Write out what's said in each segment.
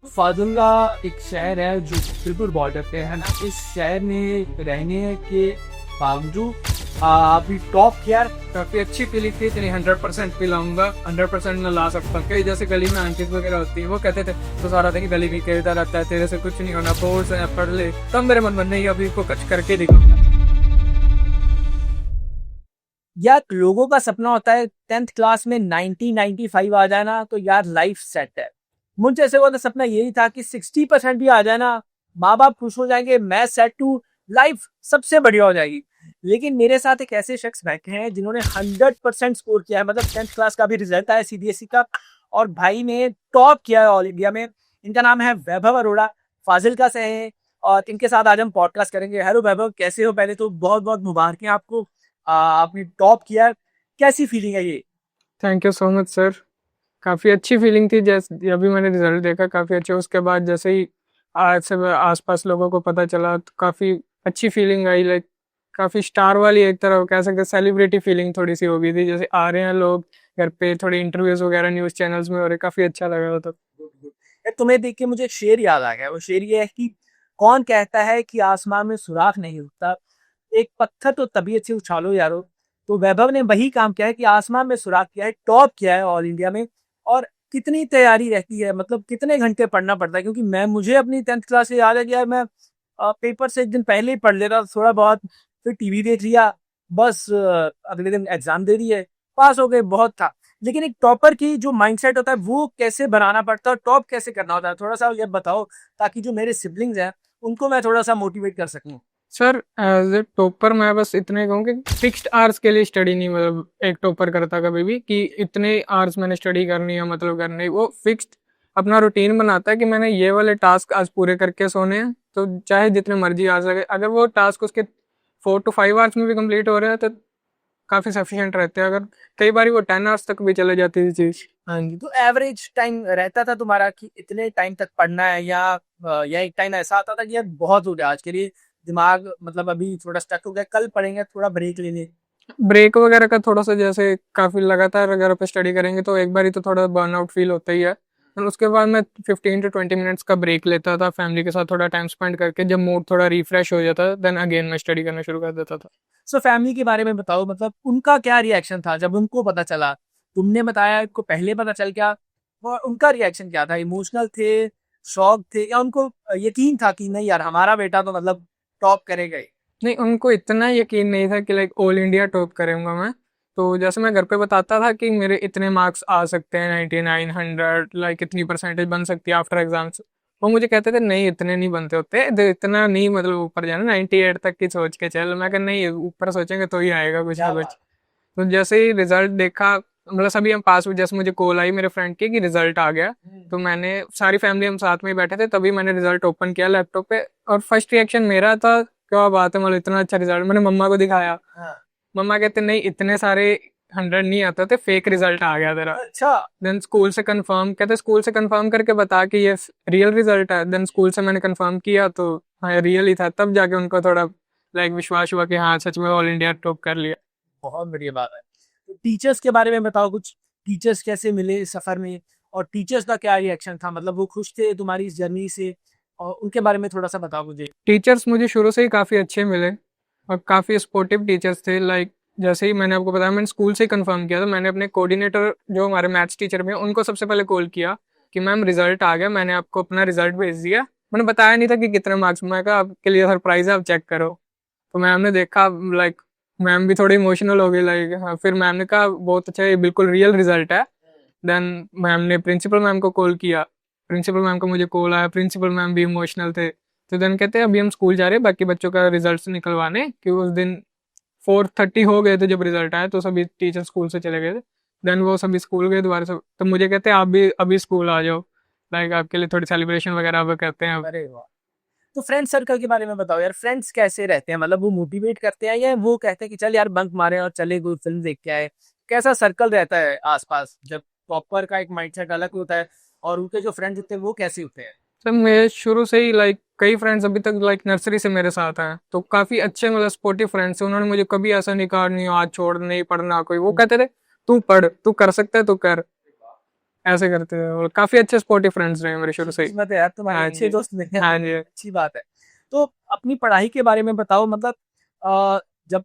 फाजुल्ला एक शहर है जो बिल्कुल बॉर्डर पे है ना। इस शहर में रहने के बावजूद अभी टॉप किया। काफी अच्छी फीलिंग थी, इतनी 100% पिलाऊंगा, 100% मैं ला सकता हूँ। कई जैसे गली में आंटीज वगैरह होती है, वो कहते थे तो सारा दिन गली में खेलता रहता है, तेरे से कुछ नहीं होना, बोर्ड से पढ़ ले। तब मेरे मन में नहीं, अभी को कच करके दिखाऊंगा। यार लोगों का सपना होता है 10th क्लास में 90-95 आ जाना तो यार लाइफ सेट है। मुझे ऐसे वाला सपना यही था कि 60% भी आ जाए ना, माँ बाप खुश हो जाएंगे, मैं सेट हूँ, लाइफ सबसे बढ़िया हो जाएगी। लेकिन मेरे साथ एक ऐसे शख्स बैठे हैं जिन्होंने 100% स्कोर किया है। मतलब 10th क्लास का भी रिजल्ट आया सीबीएसई का और भाई ने टॉप किया है ऑल इंडिया में। इनका नाम है वैभव अरोड़ा, फाजिल्का से है और इनके साथ आज हम पॉडकास्ट करेंगे। हेलो वैभव, कैसे हो? पहले तो बहुत बहुत मुबारक आपको, आपने टॉप किया। कैसी फीलिंग है ये? Thank you so much sir. काफ़ी अच्छी फीलिंग थी, जैसे अभी मैंने रिजल्ट देखा काफ़ी अच्छे। उसके बाद जैसे ही आज से आसपास लोगों को पता चला तो काफ़ी अच्छी फीलिंग आई। लाइक काफ़ी स्टार वाली, एक तरह कह सकते हैं सेलिब्रिटी फीलिंग थोड़ी सी हो गई थी। जैसे आ रहे हैं लोग घर पे, थोड़ी इंटरव्यूज वगैरह न्यूज़ चैनल्स में हो रहे, काफ़ी अच्छा लगा वो तो। यार तुम्हें देख के मुझे एक शेर याद आ गया। वो शेर ये है कि कौन कहता है कि आसमान में सुराख नहीं होता, एक पत्थर तो तबीयत से उछालो यारो। तो वैभव ने वही काम किया है कि आसमान में सुराख किया है, टॉप किया है ऑल इंडिया में। और कितनी तैयारी रहती है, मतलब कितने घंटे पढ़ना पड़ता है? क्योंकि मुझे अपनी 10th क्लास से याद है कि यार मैं पेपर से एक दिन पहले ही पढ़ ले रहा था थोड़ा बहुत, फिर टीवी देख लिया, बस अगले दिन एग्जाम दे दिए, पास हो गए, बहुत था। लेकिन एक टॉपर की जो माइंडसेट होता है वो कैसे बनाना पड़ता है और टॉप कैसे करना होता है, थोड़ा सा ये बताओ, ताकि जो मेरे सिबलिंग्स हैं उनको मैं थोड़ा सा मोटिवेट कर सकूं। सर एज ए टॉपर मैं बस इतने कहूँ कि फिक्स्ड आवर्स के लिए स्टडी नहीं, मतलब एक टॉपर करता कभी भी कि इतने आवर्स मैंने स्टडी करनी है, मतलब करनी। वो फिक्स्ड अपना रूटीन बनाता है कि मैंने ये वाले टास्क आज पूरे करके सोने हैं, तो चाहे जितने मर्जी आ सके। अगर वो टास्क उसके 4 to 5 आवर्स में भी कंप्लीट हो रहे हैं तो काफ़ी सफिशिएंट रहते हैं। अगर कई बार वो 10 आवर्स तक भी चले जाती थी चीज़। हाँ जी, तो एवरेज टाइम रहता था तुम्हारा कि इतने टाइम तक पढ़ना है, या एक टाइम ऐसा आता था कि यार बहुत हो गया आज के लिए, दिमाग मतलब अभी थोड़ा स्टक हो गया, कल पढ़ेंगे, थोड़ा ब्रेक ले ले? ब्रेक वगैरह का थोड़ा सा, जैसे काफ़ी लगातार अगर आप स्टडी करेंगे तो एक बार ही तो थोड़ा बर्नआउट फील होता ही है। और उसके बाद मैं 15 to 20 मिनट्स का ब्रेक लेता था, फैमिली के साथ थोड़ा टाइम स्पेंड करके। जब मूड थोड़ा रिफ्रेश हो जाता देन अगेन मैं स्टडी करना शुरू कर देता था। सो फैमिली के बारे में बताओ, मतलब उनका क्या रिएक्शन था जब उनको पता चला? तुमने बताया, उनको पहले पता चल गया, और उनका रिएक्शन क्या था? इमोशनल थे, शॉक थे, या उनको यकीन था कि नहीं यार हमारा बेटा तो मतलब टॉप करेगा ही? नहीं, उनको इतना यकीन नहीं था कि लाइक ऑल इंडिया टॉप करूंगा मैं। तो जैसे मैं घर पे बताता था कि मेरे इतने मार्क्स आ सकते हैं, 99 100, लाइक इतनी परसेंटेज बन सकती है आफ्टर एग्जाम्स। वो मुझे कहते थे नहीं, इतने नहीं बनते होते, इतना नहीं, मतलब ऊपर जाना 98 तक की सोच के चल। मैं कहा नहीं, ऊपर सोचेंगे तो ही आएगा कुछ ना क्या कुछ। बात। तो जैसे ही रिजल्ट देखा, मतलब सभी हम पास हुए, जैसे मुझे कॉल आई मेरे फ्रेंड की कि रिजल्ट आ गया, तो मैंने सारी फैमिली हम साथ में ही बैठे थे, तभी मैंने रिजल्ट ओपन किया लैपटॉप पे। और फर्स्ट रिएक्शन मेरा था, क्या बात है, मतलब इतना अच्छा रिजल्ट। मैंने मम्मा को दिखाया, हाँ। मम्मा कहते नहीं, इतने सारे 100 नहीं आते थे, फेक रिजल्ट आ गया तेरा। अच्छा। देन स्कूल से कंफर्म, कहते स्कूल से कंफर्म करके बता कि ये रियल रिजल्ट है। देन स्कूल से मैंने कंफर्म किया तो हाँ रियल ही था। तब जाके उनको थोड़ा लाइक विश्वास हुआ कि हाँ सच में ऑल इंडिया टॉप कर लिया। बहुत बढ़िया बात है। तो टीचर्स के बारे में बताओ कुछ, टीचर्स कैसे मिले इस सफर में, और टीचर्स का क्या रिएक्शन था? मतलब वो खुश थे तुम्हारी इस जर्नी से? और उनके बारे में थोड़ा सा बताओ मुझे। टीचर्स मुझे शुरू से ही काफ़ी अच्छे मिले और काफ़ी सपोर्टिव टीचर्स थे। लाइक जैसे ही मैंने आपको बताया, मैंने स्कूल से ही कंफर्म किया था, मैंने अपने कोऑर्डिनेटर जो हमारे मैथ्स टीचर में उनको सबसे पहले कॉल किया कि मैम रिजल्ट आ गया, मैंने आपको अपना रिजल्ट भेज दिया। मैंने बताया नहीं था कि कितने मार्क्स, मैं कहा आपके लिए सरप्राइज है, आप चेक करो। तो मैम ने देखा, लाइक मैम भी थोड़ी इमोशनल हो गई। लाइक हाँ, फिर मैम ने कहा बहुत अच्छा, ये बिल्कुल रियल रिजल्ट है। देन मैम ने प्रिंसिपल मैम को कॉल किया, प्रिंसिपल मैम का मुझे कॉल आया, प्रिंसिपल मैम भी इमोशनल थे। तो देन कहते हैं अभी हम स्कूल जा रहे हैं बाकी बच्चों का रिजल्ट निकलवाने, कि उस दिन 4:30 हो गए थे जब रिजल्ट आया, तो सभी टीचर स्कूल से चले गए थे। देन वो सभी स्कूल गए दोबारा से, तो मुझे कहते हैं आप भी अभी स्कूल आ जाओ, लाइक आपके लिए थोड़ी सेलिब्रेशन वगैरह अब करते हैं अब। अरे वाह। तो फ्रेंड सर्कल के बारे में बताओ यार, फ्रेंड्स कैसे रहते हैं? मतलब वो मोटिवेट करते हैं या वो कहते हैं कि चल यार बंक मारे और चले कोई फिल्म देख के आए? कैसा सर्कल रहता है आसपास जब प्रॉपर का एक माइंडसेट अलग होता है, और उनके जो फ्रेंड्स होते हैं वो कैसे होते हैं? सर मेरे शुरू से ही लाइक कई फ्रेंड्स अभी तक लाइक नर्सरी से मेरे साथ हैं, तो काफ़ी अच्छे मतलब सपोर्टिव फ्रेंड्स हैं। उन्होंने मुझे कभी ऐसा नहीं कहा नहीं आज छोड़, नहीं पढ़ना कोई। वो कहते थे तू पढ़, तू कर सकता है, तू कर। ऐसे करते थे और काफी अच्छे स्पोर्टिव फ्रेंड्स रहे मेरे शुरू से ही। किस्मत है यार तुम्हारे, हाँ अच्छे जी। दोस्त मिले हैं, हाँ जी। अच्छी बात है। तो अपनी पढ़ाई के बारे में बताओ, मतलब जब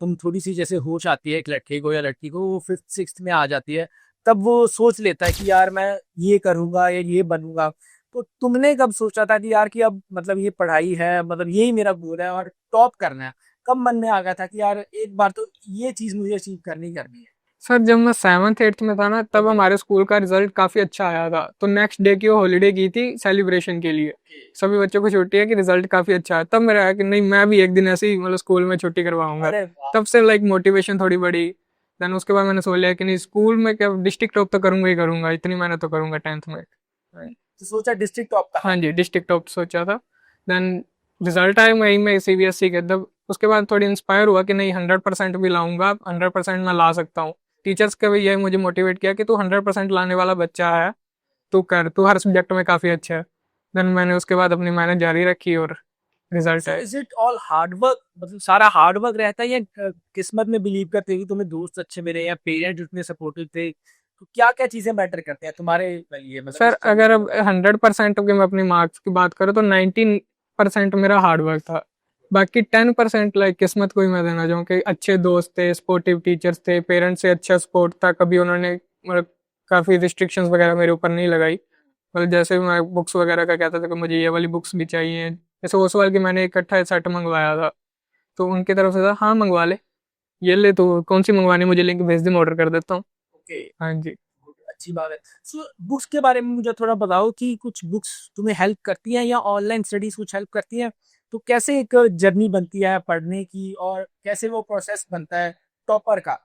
तुम थोड़ी सी जैसे होश आती है एक लड़के को या लड़की को, वो फिफ्थ सिक्स्थ में आ जाती है, तब वो सोच लेता है कि यार मैं ये करूंगा या ये बनूंगा। तो तुमने कब सोचा था कि यार कि अब मतलब ये पढ़ाई है, मतलब यही मेरा गोल है और टॉप करना है? कब मन में आ गया था कि यार एक बार तो ये चीज मुझे अचीव करनी ही करनी है? सर जब मैं 7th 8th में था ना, तब हमारे स्कूल का रिजल्ट काफी अच्छा आया था, तो नेक्स्ट डे की वो हॉलीडे की थी सेलिब्रेशन के लिए। सभी बच्चों को छुट्टी है कि रिजल्ट काफी अच्छा है, तब मेरा आया कि नहीं मैं भी एक दिन ऐसे ही मतलब स्कूल में छुट्टी करवाऊंगा। अरे वाह। तब से लाइक मोटिवेशन थोड़ी बढ़ी। देन उसके बाद मैंने सोच लिया कि नहीं स्कूल में क्या डिस्ट्रिक्ट टॉप तो करूंगा ही करूंगा, इतनी मेहनत तो करूंगा 10th में। तो सोचा डिस्ट्रिक्ट टॉप का? हाँ जी, डिस्ट्रिक्ट टॉप सोचा था। देन रिजल्ट आया वही में सीबीएसई के, तब उसके बाद थोड़ी इंस्पायर हुआ कि नहीं 100% भी लाऊंगा, 100% मैं ला सकता हूँ। टीचर्स का भी यही मुझे मोटिवेट किया कि तू 100% लाने वाला बच्चा है, तू कर, तू हर सब्जेक्ट में काफ़ी अच्छा है। देन मैंने उसके बाद अपनी मेहनत जारी रखी और रिजल्ट सो आए। Is it all hard work, मतलब सारा हार्ड वर्क रहता है, या किस्मत में बिलीव करते हो कि तुम्हें दोस्त अच्छे मिले या पेरेंट्स उतने सपोर्टिव थे? तो क्या क्या चीजें मैटर करते हैं तुम्हारे लिए, मतलब सर इस जर्नी अगर में? अब 100% की मैं अपनी मार्क्स की बात करूँ तो 19% मेरा हार्ड वर्क था। बाकी 10% लाइक किस्मत को ही मैं देना चाहूँ कि अच्छे दोस्त थे, सपोर्टिव टीचर्स थे, पेरेंट्स से अच्छा सपोर्ट था, कभी उन्होंने मतलब काफ़ी रिस्ट्रिक्शंस वगैरह मेरे ऊपर नहीं लगाई। मतलब जैसे मैं बुक्स वगैरह का कहता था कि मुझे ये वाली बुक्स भी चाहिए, जैसे ओसवाल की मैंने इकट्ठा सेट मंगवाया था, तो उनकी तरफ से था हाँ मंगवा ले, ये ले तो कौन सी मंगवानी मुझे लिंक भेज दे, मैं ऑर्डर कर देता हूँ। ओके, हाँ जी। अच्छी बात है। सो बुक्स के बारे में मुझे थोड़ा बताओ कि कुछ बुक्स तुम्हें हेल्प करती हैं या ऑनलाइन स्टडीज कुछ हेल्प करती हैं? तो कैसे एक जर्नी बनती है पढ़ने की, और कैसे वो प्रोसेस बनता है टॉपर का?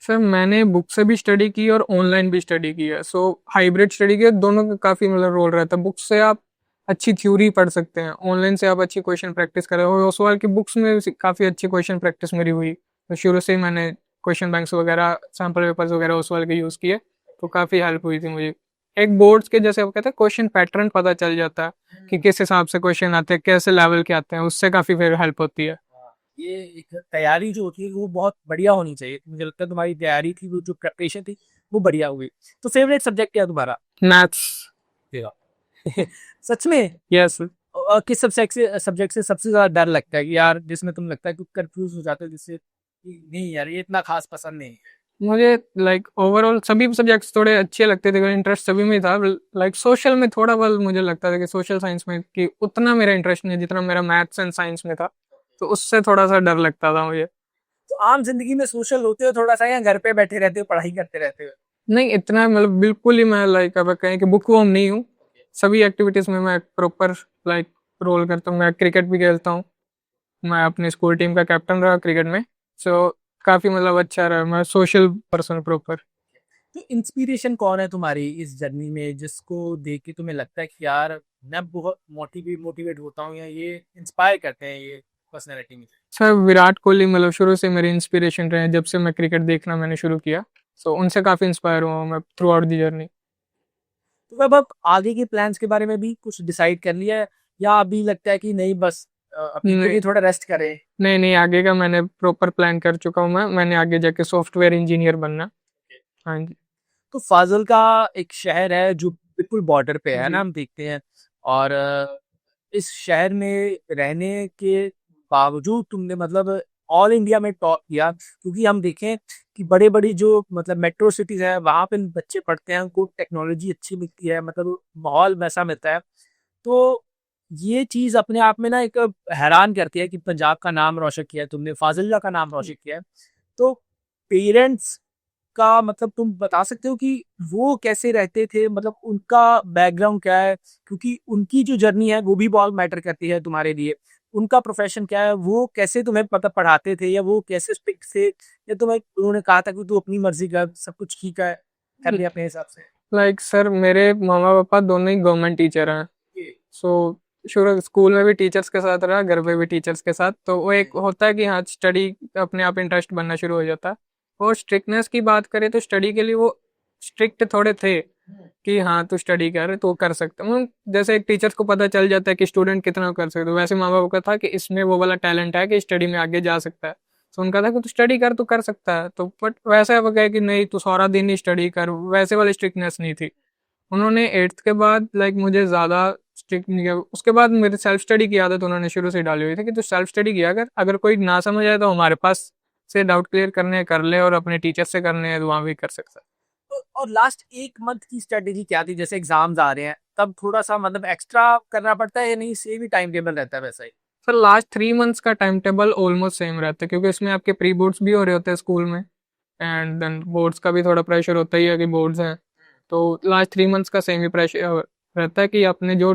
सर मैंने बुक से भी स्टडी की और ऑनलाइन भी स्टडी की है, सो हाइब्रिड स्टडी की है, दोनों का काफ़ी मतलब रोल रहता है। बुक से आप अच्छी थ्योरी पढ़ सकते हैं, ऑनलाइन से आप अच्छी क्वेश्चन प्रैक्टिस कर रहे हो। ओसवाल की बुक्स में काफ़ी अच्छी क्वेश्चन प्रैक्टिस मेरी हुई, तो शुरू से ही मैंने क्वेश्चन बैंक्स वगैरह, सैम्पल पेपर्स वगैरह ओसवाल के यूज़ किए, तो काफ़ी हेल्प हुई थी मुझे। एक बोर्ड्स के जैसे आप कहते हैं क्वेश्चन पैटर्न पता चल जाता है कि किस हिसाब से क्वेश्चन आते हैं, कैसे लेवल के आते हैं, उससे काफ़ी फिर हेल्प होती है। हाँ, ये एक तैयारी जो होती है वो बहुत बढ़िया होनी चाहिए। मुझे लगता है तुम्हारी तैयारी थी, वो जो प्रिपरेशन थी वो बढ़िया हुई। तो फेवरेट सब्जेक्ट क्या है तुम्हारा? मैथ्स। तेरा? सच में? यस। किस सब्जेक्ट से सबसे ज्यादा डर लगता है कि यार, जिसमें तुम लगता है कि कंफ्यूज हो जाते हो, जिससे कि नहीं यार ये इतना खास पसंद नहीं है? मुझे लाइक ओवरऑल सभी सब्जेक्ट्स थोड़े अच्छे लगते थे, इंटरेस्ट सभी में था। लाइक सोशल में थोड़ा बहुत मुझे लगता था कि सोशल साइंस में कि उतना मेरा इंटरेस्ट नहीं है जितना मेरा मैथ्स एंड साइंस में था, तो उससे थोड़ा सा डर लगता था मुझे। तो आम जिंदगी में सोशल होते हो थोड़ा सा, या घर पे बैठे रहते हो पढ़ाई करते रहते हो? नहीं इतना मतलब बिल्कुल ही मैं लाइक अब कहें कि बुक वर्म नहीं हूँ। सभी एक्टिविटीज़ में मैं प्रॉपर लाइक रोल करता हूँ। मैं क्रिकेट भी खेलता हूँ, मैं अपनी स्कूल टीम का कैप्टन रहा क्रिकेट में, सो काफ़ी मतलब अच्छा रहा। मैं सोशल पर्सन प्रॉपर। तो इंस्पिरेशन कौन है तुम्हारी इस जर्नी में, जिसको देख के तुम्हें लगता है कि यार मैं बहुत मोटिवेट होता हूँ, या ये इंस्पायर करते हैं ये पर्सनैलिटी में? सर विराट कोहली मतलब शुरू से मेरी इंस्पिरेशन रहे, जब से मैं क्रिकेट देखना मैंने शुरू किया, सो उनसे काफ़ी इंस्पायर हुआ हूँ मैं थ्रू आउट दी जर्नी। तो अब आगे के प्लान्स के बारे में भी कुछ डिसाइड कर लिया है, या अभी लगता है कि नहीं बस अभी के नहीं लिए थोड़ा रेस्ट करें? नहीं नहीं, आगे का मैंने प्रॉपर प्लान कर चुका हूँ। मैंने आगे जाके सॉफ्टवेयर इंजीनियर बनना। हाँ जी। तो फाजिल का एक शहर है जो बिल्कुल बॉर्डर पे है ना, जी। हम देखते हैं। और इस शहर में रहने के बावजूद तुमने मतलब ऑल इंडिया में टॉप किया, क्योंकि हम देखें कि बड़े बड़ी जो मतलब मेट्रो सिटीज है वहाँ पे बच्चे पढ़ते हैं, उनको टेक्नोलॉजी अच्छी मिलती है, मतलब माहौल वैसा मिलता है। तो ये चीज़ अपने आप में ना एक हैरान करती है कि पंजाब का नाम रोशन किया है तुमने, फाजिल्ला का नाम रोशन किया है। तो पेरेंट्स का मतलब तुम बता सकते हो कि वो कैसे रहते थे, मतलब उनका बैकग्राउंड क्या है? क्योंकि उनकी जो जर्नी है वो भी बहुत मैटर करती है तुम्हारे लिए। उनका प्रोफेशन क्या है, वो कैसे तुम्हें पता पढ़ाते थे, या वो कैसे स्ट्रिक्ट थे, या तुम्हें उन्होंने कहा था कि तू अपनी मर्जी कर, सब कुछ ठीक है, कर ले अपने हिसाब से? लाइक सर मेरे मामा पापा दोनों ही गवर्नमेंट टीचर हैं, ये, सो शुरू स्कूल में भी टीचर्स के साथ रहा, घर पे भी टीचर्स के साथ, तो वो एक होता है कि हाँ स्टडी अपने आप इंटरेस्ट बनना शुरू हो जाता है। और स्ट्रिक्टनेस की बात करें तो स्टडी के लिए वो स्ट्रिक्ट थोड़े थे कि हाँ तू स्टडी कर तो कर सकते हो। जैसे एक टीचर्स को पता चल जाता है कि स्टूडेंट कितना कर सकते हो, वैसे माँ बाप का था कि इसमें वो वाला टैलेंट है कि स्टडी में आगे जा सकता है, तो उनका था कि तू स्टडी कर, तू कर सकता है। तो बट वैसा वो कहे कि नहीं तू सारा दिन ही स्टडी कर, वैसे वाली स्ट्रिक्टनेस नहीं थी। उन्होंने 8th के बाद लाइक मुझे ज़्यादा स्ट्रिक्ट नहीं किया। उसके बाद मेरे सेल्फ स्टडी की आदत उन्होंने शुरू से डाली हुई थी कि तू सेल्फ स्टडी किया कर, अगर कोई ना समझ आए तो हमारे पास से डाउट क्लियर करने हैं कर ले, और अपने टीचर से करने हैं तो वहाँ भी कर सकता है। और लास्ट एक मंथ की स्ट्रेटेजी क्या थी? जैसे एग्जाम्स आ रहे हैं तब थोड़ा सा मतलब एक्स्ट्रा करना पड़ता है या नहीं, सेम ही टाइम टेबल रहता है वैसा ही? सर लास्ट 3 मंथ्स का टाइम टेबल ऑलमोस्ट सेम रहता है, क्योंकि इसमें आपके प्री बोर्ड्स भी हो रहे होते हैं स्कूल में, एंड देन बोर्ड्स का भी थोड़ा प्रेशर होता ही है कि बोर्ड्स हैं। तो लास्ट 3 मंथ्स का सेम ही प्रेशर रहता है कि आपने जो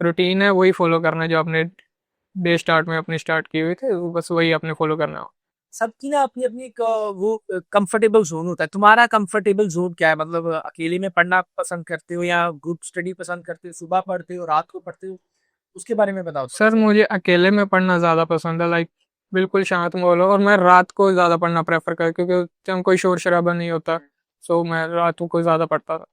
रूटीन है वही फॉलो करना है, जो आपने डे स्टार्ट में अपनी स्टार्ट की हुई थे, बस वही आपने फॉलो करना हो। सबकी ना अपनी अपनी एक वो कंफर्टेबल जोन होता है। तुम्हारा कंफर्टेबल जोन क्या है? मतलब अकेले में पढ़ना पसंद करते हो या ग्रुप स्टडी पसंद करते हो? सुबह पढ़ते हो, रात को पढ़ते हो? उसके बारे में बताओ थोड़ा सर सा। मुझे अकेले में पढ़ना ज़्यादा पसंद है, लाइक बिल्कुल शांत माहौल हो, और मैं रात को ज़्यादा पढ़ना प्रेफर कर, क्योंकि उस टाइम कोई शोर शराबा नहीं होता। सो मैं रात को ज़्यादा पढ़ता था।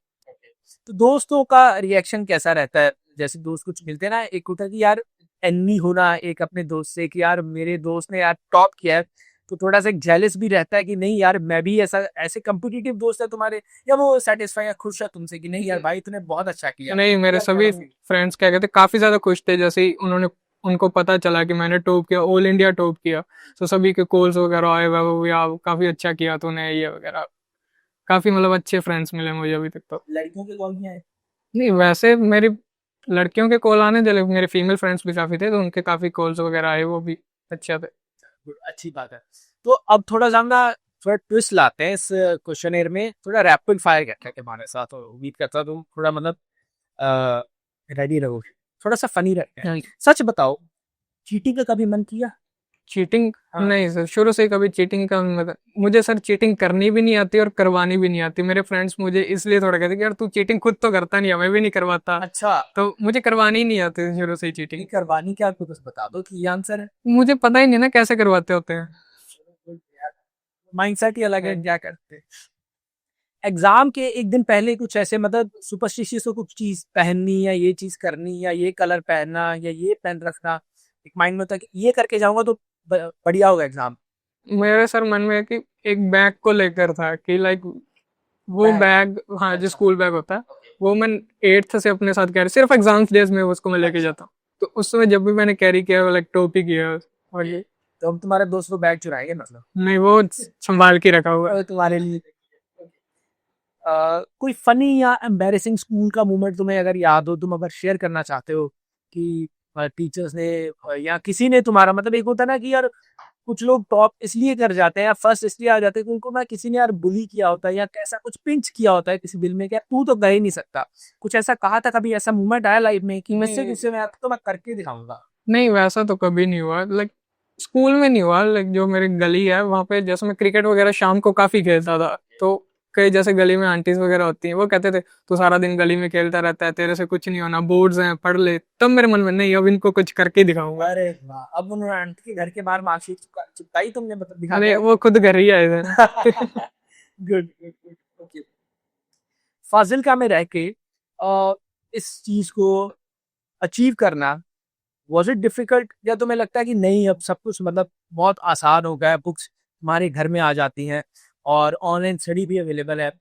तो दोस्तों का रिएक्शन कैसा रहता है? जैसे दोस्त कुछ मिलते हैं ना, एक होता है कि यार एनवी होना एक अपने दोस्त से कि यार मेरे दोस्त ने यार टॉप किया है, तो थोड़ा सा एक जेलस भी रहता है कि नहीं यार मैं भी ऐसा, ऐसे कम्पिटिटिव दोस्त है तुम्हारे, या वो सेटिस्फाई है, खुश है तुमसे कि नहीं यार भाई तूने बहुत अच्छा किया? नहीं, मेरे क्या तुम्हारा सभी feel? फ्रेंड्स क्या कहते काफ़ी ज़्यादा खुश थे, जैसे ही उन्होंने उनको पता चला कि मैंने टॉप किया, ऑल इंडिया टॉप किया। तो सभी के कॉल्स वगैरह आए, वो यार काफ़ी अच्छा किया तूने ये वगैरह। काफ़ी मतलब अच्छे फ्रेंड्स मिले मुझे अभी तक तो। लड़कियों के कॉल नहीं आए? नहीं वैसे मेरी लड़कियों के कॉल आने चले, मेरे फीमेल फ्रेंड्स भी काफ़ी थे, तो उनके काफ़ी कॉल्स वगैरह आए, वो भी अच्छे थे। अच्छी बात है। तो अब थोड़ा सा हम ना थोड़ा ट्विस्ट लाते हैं इस क्वेश्चनेयर में, थोड़ा रैपिड फायर करते हैं हमारे साथ, और उम्मीद करता हूँ तुम थोड़ा मतलब रेडी रहोगे। थोड़ा सा फनी रखते हैं। सच बताओ, चीटिंग का कभी मन किया? चीटिंग? हाँ। नहीं सर, शुरू से ही कभी चीटिंग का मतलब मुझे सर चीटिंग करनी भी नहीं आती और करवानी भी नहीं आती। मेरे फ्रेंड्स मुझे इसलिए थोड़ा कहते कि यार तू चीटिंग खुद तो करता नहीं, हमें भी नहीं करवाता। अच्छा, तो मुझे करवानी ही नहीं आती शुरू से ही चीटिंग। ये करवानी क्या, आपको कुछ बता दो कि ये आंसर है। मुझे पता ही नहीं ना कैसे करवाते होते हैं। माइंडसेट ही अलग है, क्या करते हैं। एग्जाम के एक दिन पहले कुछ ऐसे मतलब सुपरस्टिशियस को कुछ चीज पहननी या ये चीज करनी या ये कलर पहनना या ये पेन रखना, एक माइंड में होता है कि ये करके जाऊंगा तो बढ़िया होगा एग्जाम। मेरे सर मन में है कि एक बैग को लेकर था कि लाइक वो बैग। बैग, हाँ जो अच्छा। स्कूल बैग होता है, ओके। वो मैं 8th से अपने साथ कैरी, सिर्फ एग्जाम्स डेज में उसको मैं लेके अच्छा। जाता हूँ। तो उस समय जब भी मैंने कैरी किया वो लाइक टोपी किया। और ये तो हम तुम्हारे दोस्त को बैग चुराएंगे मतलब? नहीं, वो संभाल के रखा हुआ है। तुम्हारे लिए कोई फनी या एम्बैरेसिंग स्कूल का मोमेंट तुम्हें अगर याद हो, तुम अगर शेयर करना चाहते हो कि टीचर्स ने या किसी ने तुम्हारा, मतलब एक होता है ना कि यार कुछ लोग टॉप इसलिए कर जाते हैं या फर्स्ट इसलिए आ जाते हैं कि उनको ना किसी ने यार बुली किया होता है या कैसा कुछ पिंच किया होता है किसी दिल में, क्या तू तो कर ही नहीं सकता, कुछ ऐसा कहा था? कभी ऐसा मोमेंट आया लाइफ में कि मुझसे नहीं किसी में तो मैं करके दिखाऊंगा? नहीं, वैसा तो कभी नहीं हुआ, लाइक स्कूल में नहीं हुआ। लाइक जो मेरी गली है वहाँ पे जैसे मैं क्रिकेट वगैरह शाम को काफी खेलता था, तो कई जैसे गली में आंटीज वगैरह होती हैं, वो कहते थे तू सारा दिन गली में खेलता रहता है, तेरे से कुछ नहीं होना, बोर्ड्स हैं पढ़ ले। तब मेरे मन में नहीं, अब इनको कुछ करके दिखाऊंगा। अरे वाह, अब उन्होंने आंटी के घर के बाहर मार्कशीट चिपकाई तुमने, मतलब दिखा अरे के? वो खुद घर ही आए थे। Good good good. Okay. Fazilka में रह के इस चीज को अचीव करना, वॉज इट डिफिकल्ट, या तुम्हें लगता है कि नहीं अब सब कुछ मतलब बहुत आसान हो गया है, बुक्स हमारे घर में आ जाती हैं और ऑनलाइन स्टडी भी अवेलेबल है?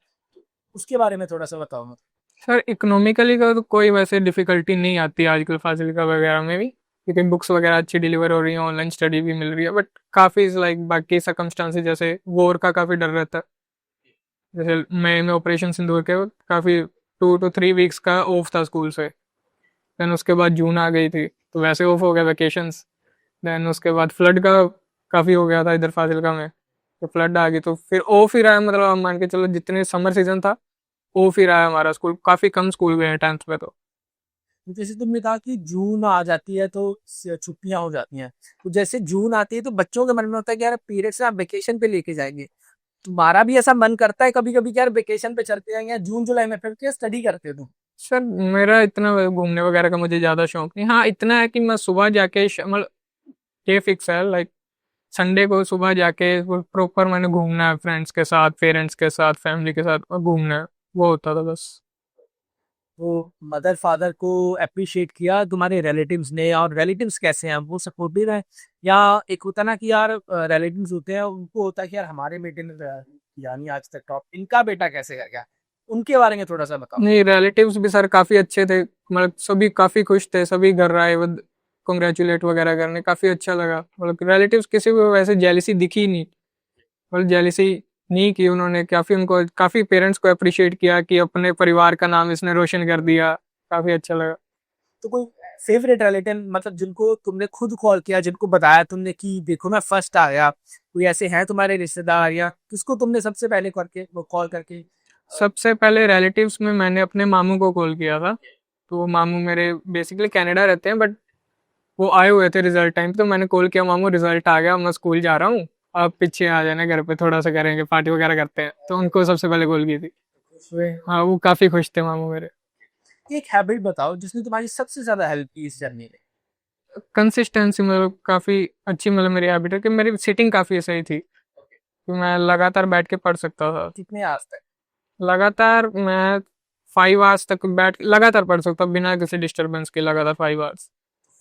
उसके बारे में थोड़ा सा बताओ। सर इकोनॉमिकली का तो कोई वैसे डिफिकल्टी नहीं आती आजकल फाजिलिका वगैरह में भी, क्योंकि बुक्स वगैरह अच्छी डिलीवर हो रही है, ऑनलाइन स्टडी भी मिल रही है। बट काफ़ी लाइक बाकी सर्कमस्टांसेस जैसे वॉर का काफ़ी डर रहता है। जैसे मई में ऑपरेशन सिंदूर के वक्त काफ़ी 2 to 3 वीक्स का ऑफ था स्कूल से। देन उसके बाद जून आ गई थी तो वैसे ऑफ हो गया वैकेशंस। देन उसके बाद फ्लड का काफ़ी हो गया था इधर फाजिलका में, तो फ्लड आ गई तो फिर ऑफ ही रहा है। मतलब आप मान के चलो जितने समर सीजन था ऑफ ही रहा है हमारा स्कूल, काफ़ी कम स्कूल गए हैं 10th में तो। तो जैसे तुमने कहा कि जून आ जाती है तो छुट्टियां हो जाती हैं, तो जैसे जून आती है तो बच्चों के मन में होता है कि यार पेरेंट्स ना वेकेशन पे लेके जाएंगे। तुम्हारा भी ऐसा मन करता है कभी कभी कि यार वेकेशन पे चलते जाएंगे, या जून जुलाई में फिर क्या स्टडी करते हो तुम? सर मेरा इतना घूमने वगैरह का मुझे ज़्यादा शौक नहीं, हाँ इतना है कि मैं सुबह जाके मतलब डे फिक्स है, लाइक संडे को सुबह जाके प्रॉपर मैंने घूमना है, फ्रेंड्स के साथ, पेरेंट्स के साथ, फैमिली के साथ और घूमना है, वो होता था बस। तो मदर फादर को अप्रिशिएट किया तुम्हारे रिलेटिव्स ने, और रिलेटिव्स कैसे हैं, वो सपोर्टिव है? या एक होता ना कि यार रिलेटिव्स होते हैं उनको होता है कि यार हमारे बेटे ने यानी आज तक टॉप, इनका बेटा कैसे कर गया, उनके बारे में थोड़ा सा बताओ। नहीं, रिलेटिव्स भी सर काफ़ी अच्छे थे, मतलब सभी काफ़ी खुश थे, सभी घर आए कॉन्ग्रेचुलेट वगैरह करने, काफ़ी अच्छा लगा। मतलब रिलेटिव्स किसी को वैसे जेलिसी दिखी नहीं, मतलब जेलिसी नहीं की उन्होंने, काफ़ी उनको काफ़ी पेरेंट्स को अप्रिशिएट किया कि अपने परिवार का नाम इसने रोशन कर दिया, काफ़ी अच्छा लगा। तो कोई फेवरेट रिलेटिव मतलब जिनको तुमने खुद कॉल किया, जिनको बताया तुमने कि देखो मैं फर्स्ट आ गया, कोई ऐसे हैं तुम्हारे रिश्तेदार, या किसको तुमने सबसे पहले करके वो कॉल करके? सबसे पहले रिलेटिव्स में मैंने अपने मामू को कॉल किया था। तो वो मामू मेरे बेसिकली कनाडा रहते हैं, बट वो आए हुए थे रिजल्ट टाइम, तो मैंने कॉल किया, मामू रिजल्ट आ गया, मैं स्कूल जा रहा हूँ, आप पीछे आ जाना घर पे, थोड़ा सा करेंगे, पार्टी वगैरह करते हैं। तो उनको सबसे पहले कॉल की थी। खुश हुए? हाँ, वो काफ़ी खुश थे मामू मेरे। एक हैबिट बताओ जिसने तुम्हारी सबसे ज्यादा हेल्प की इस जर्नी में। कंसिस्टेंसी मतलब काफ़ी अच्छी, मतलब मेरी हैबिट है कि मेरी सीटिंग काफ़ी सही थी, कि मैं लगातार बैठ के पढ़ सकता था। कितने आज तक? लगातार मैं 5 आवर्स तक बैठ लगातार पढ़ सकता हूँ बिना किसी डिस्टरबेंस के, लगातार 5 आवर्स।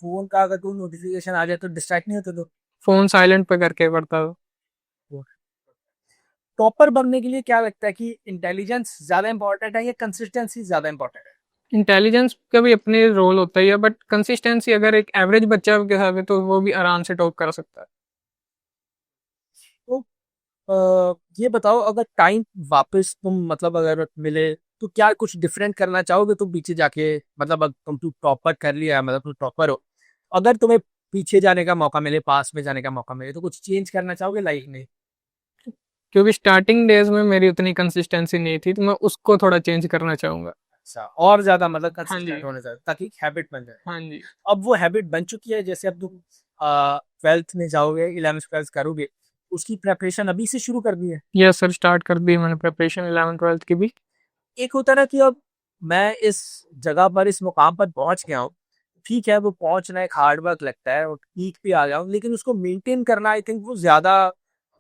फोन का अगर कोई नोटिफिकेशन आ जाए तो डिस्ट्रैक्ट नहीं होते तो? फ़ोन साइलेंट पे करके पढ़ता था। टॉपर बनने के लिए क्या लगता है कि इंटेलिजेंस ज्यादा इंपॉर्टेंट है या कंसिस्टेंसी ज्यादा इंपॉर्टेंट है? इंटेलिजेंस का भी अपने रोल होता ही है, बट कंसिस्टेंसी अगर एक एवरेज बच्चा के साथ है तो वो भी आराम से टॉप कर सकता है। तो ये बताओ, अगर टाइम वापस तुम मतलब अगर मिले तो क्या कुछ डिफरेंट करना चाहोगे तुम पीछे जाके? मतलब अगर तुम टॉपर कर लिया, मतलब तुम टॉपर हो, अगर तुम्हें पीछे जाने का मौका मिले, पास में जाने का मौका मिले, तो कुछ चेंज करना चाहोगे लाइफ में? क्योंकि स्टार्टिंग डेज में मेरी उतनी कंसिस्टेंसी नहीं थी, तो मैं उसको थोड़ा चेंज करना चाहूंगा। अच्छा, और ज्यादा मतलब हाँ जी। कंसिस्टेंट होने चाहिए ताकि हैबिट बन जाए। हाँ जी। अब वो हैबिट बन चुकी है, जैसे अब तुम 12th में जाओगे, 11th 12th करोगे, उसकी प्रेपरेशन अभी से शुरू कर दी है? यस सर, स्टार्ट कर दी मैंने प्रिपरेशन 11th 12th की भी। एक होता है ना कि अब मैं इस जगह पर, इस मुकाम पर पहुंच गया हूँ, ठीक है वो पहुंचना एक हार्ड वर्क लगता है, और पीक पे आ गया हूँ, लेकिन उसको मेंटेन करना आई थिंक वो ज्यादा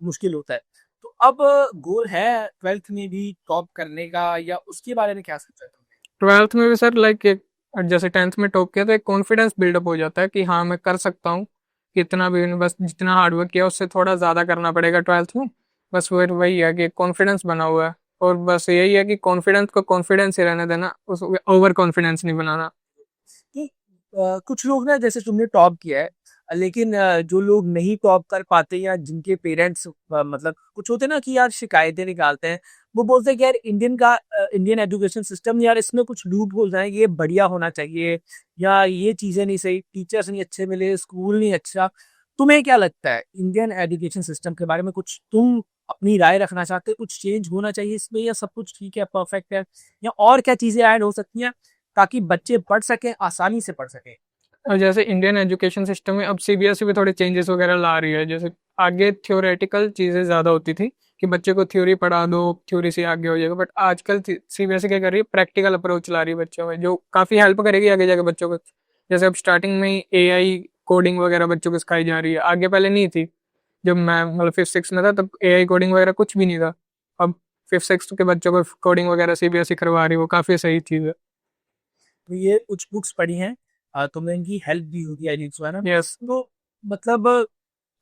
मुश्किल होता है। तो अब गोल है 12th में भी टॉप करने का, या उसके बारे में क्या सोचा है तुमने? 12th में भी सर लाइक एक, जैसे 10th में टॉप किया तो एक कॉन्फिडेंस बिल्डअप हो जाता है कि हाँ मैं कर सकता हूँ, कितना भी बस जितना हार्डवर्क किया उससे थोड़ा ज़्यादा करना पड़ेगा 12th में। बस वो वही है कि कॉन्फिडेंस बना हुआ है, और बस यही है कि कॉन्फिडेंस को कॉन्फिडेंस ही रहने देना, उस ओवर कॉन्फिडेंस नहीं बनाना। कि कुछ लोग ना, जैसे तुमने टॉप किया है, लेकिन जो लोग नहीं टॉप कर पाते, या जिनके पेरेंट्स मतलब कुछ होते हैं ना कि यार शिकायतें निकालते हैं, वो बोलते हैं कि यार इंडियन एजुकेशन सिस्टम, यार इसमें कुछ लूप होल हैं, ये बढ़िया होना चाहिए, या ये चीजें नहीं सही, टीचर्स नहीं अच्छे मिले, स्कूल नहीं अच्छा। तुम्हें क्या लगता है इंडियन एजुकेशन सिस्टम के बारे में, कुछ तुम अपनी राय रखना चाहते हो, कुछ चेंज होना चाहिए इसमें, या सब कुछ ठीक है, परफेक्ट है, या और क्या चीजें ऐड हो सकती हैं ताकि बच्चे पढ़ सकें, आसानी से पढ़ सकें? और जैसे इंडियन एजुकेशन सिस्टम में अब सीबीएसई भी थोड़े चेंजेस वगैरह ला रही है। जैसे आगे थ्योरेटिकल चीज़ें ज़्यादा होती थी कि बच्चे को थ्योरी पढ़ा दो, थ्योरी से आगे हो जाएगा, बट आजकल सीबीएसई क्या कर रही है, प्रैक्टिकल अप्रोच ला रही है बच्चों में, जो काफ़ी हेल्प करेगी आगे जाके बच्चों को। जैसे अब स्टार्टिंग में ही एआई कोडिंग वगैरह बच्चों को सिखाई जा रही है, आगे पहले नहीं थी। जब मैं मतलब 5th 6th में था तब एआई कोडिंग वगैरह कुछ भी नहीं था। अब 5th 6th के बच्चों को कोडिंग वगैरह सीबीएसई करवा रही है, वो काफ़ी सही चीज़ है। तो ये कुछ बुक्स पढ़ी हैं, तुमने इनकी हेल्प भी होगी आई थिंक सो, है ना? यस। तो मतलब